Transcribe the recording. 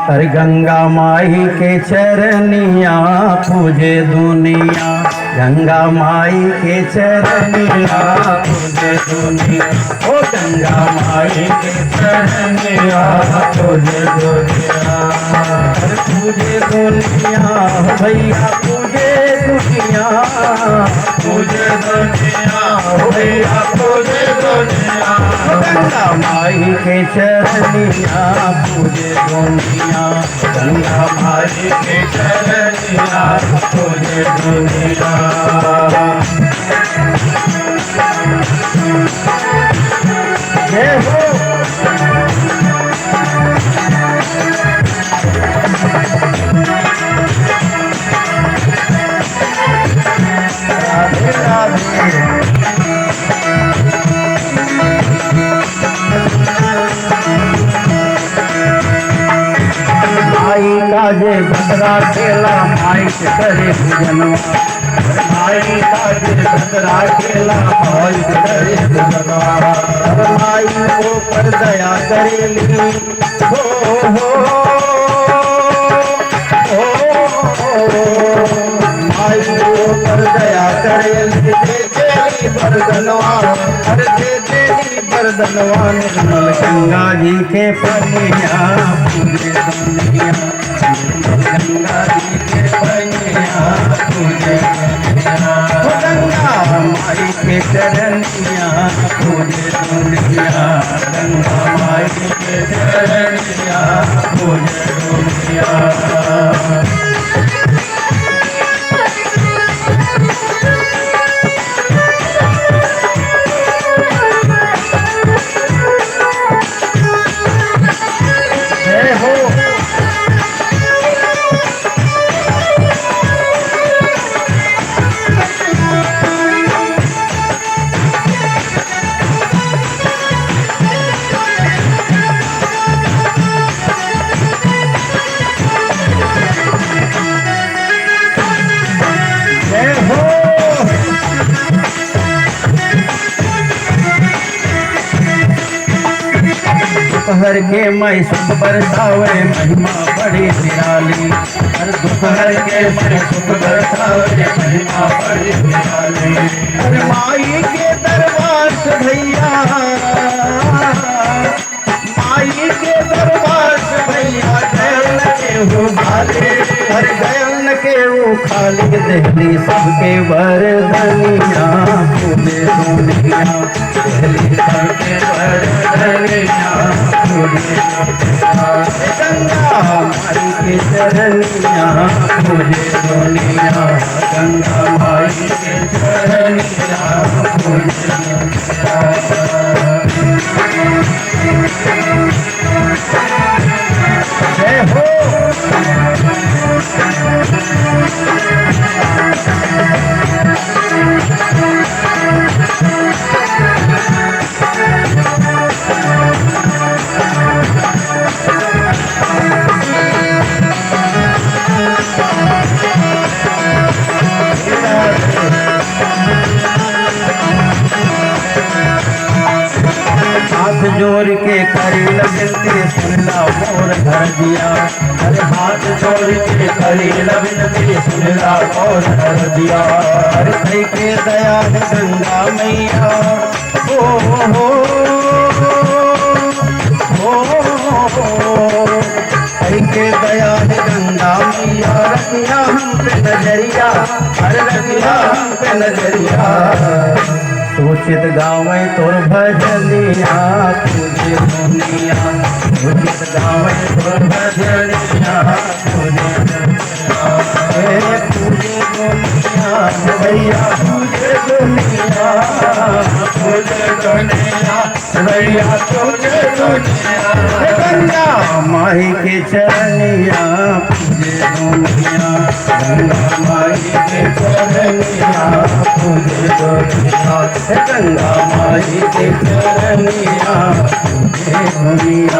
हर गंगा माई के चरनिया पूजे दुनिया, गंगा माई के चरनिया पूजे दुनिया, ओ गंगा माई के चरनिया पूजे दुनिया। हर पूजे दुनिया भैया पूजे दुनिया, पूजे दुनिया भैया पूजे दुनिया, गंगा माई के चरनिया पूजे दुनिया, गंगा माई के चरनिया पूजे दुनिया। जय हो राधे राधे। माई का जे बदरा केला माई के करे पूजनवा, माई का जे बदरा केला माई के करे पूजनवा, माई को पर दया करेली हो हो माई को पर दया करेली, दे देली बरदनवा, हर दे देली बरदनवा। निर्मल गंगा जी के पनिया पूजे दुनिया, गंगा जी के पनिया पूजे दुनिया, गंगा माई के चरनिया पूजे दुनिया, गंगा माई के चरनिया पूजे दुनिया। दोपहर के मई सुख बरसावे महिमा बड़ी निराली, हर दोपहर के मई सुख बरसावे महिमा बड़ी निराली। हर माई के दरबार से भैया, माई के दरबार से भैया गयल के हो खाली, हर गयल के वो खाली, दहली सबके वरदनिया पूजे दुनिया, दहली सबके वरदनिया पूजे दुनिया, गंगा माई के चरनिया पूजे दुनिया, गंगा माई के चरनिया पूजे दुनिया। जय हो हाथ जोड़ के करी लगते सुनला मोर घर दिया, अरे हाथ जोड़ के करी लगते सुनला मोर घर दिया, अरे कई के दया है गंगा मैया हो हो कई के दया है गंगा मैया, रखिया हम पे नजरिया, अरे रखिया हम पे नजरिया। सूचित गावे तोर भजनिया पूजे दुनिया, सूचित गावे तोर भजनिया पूजे दुनिया, पूजे दुनिया भैया पूजे दुनिया, पूजे दुनिया भैया पूजे दुनिया, गंगा माई के चरनिया पूजे दुनिया, गंगा माई के चरनिया पूजे दुनिया, गंगा माई के चरनिया पूजे दुनिया।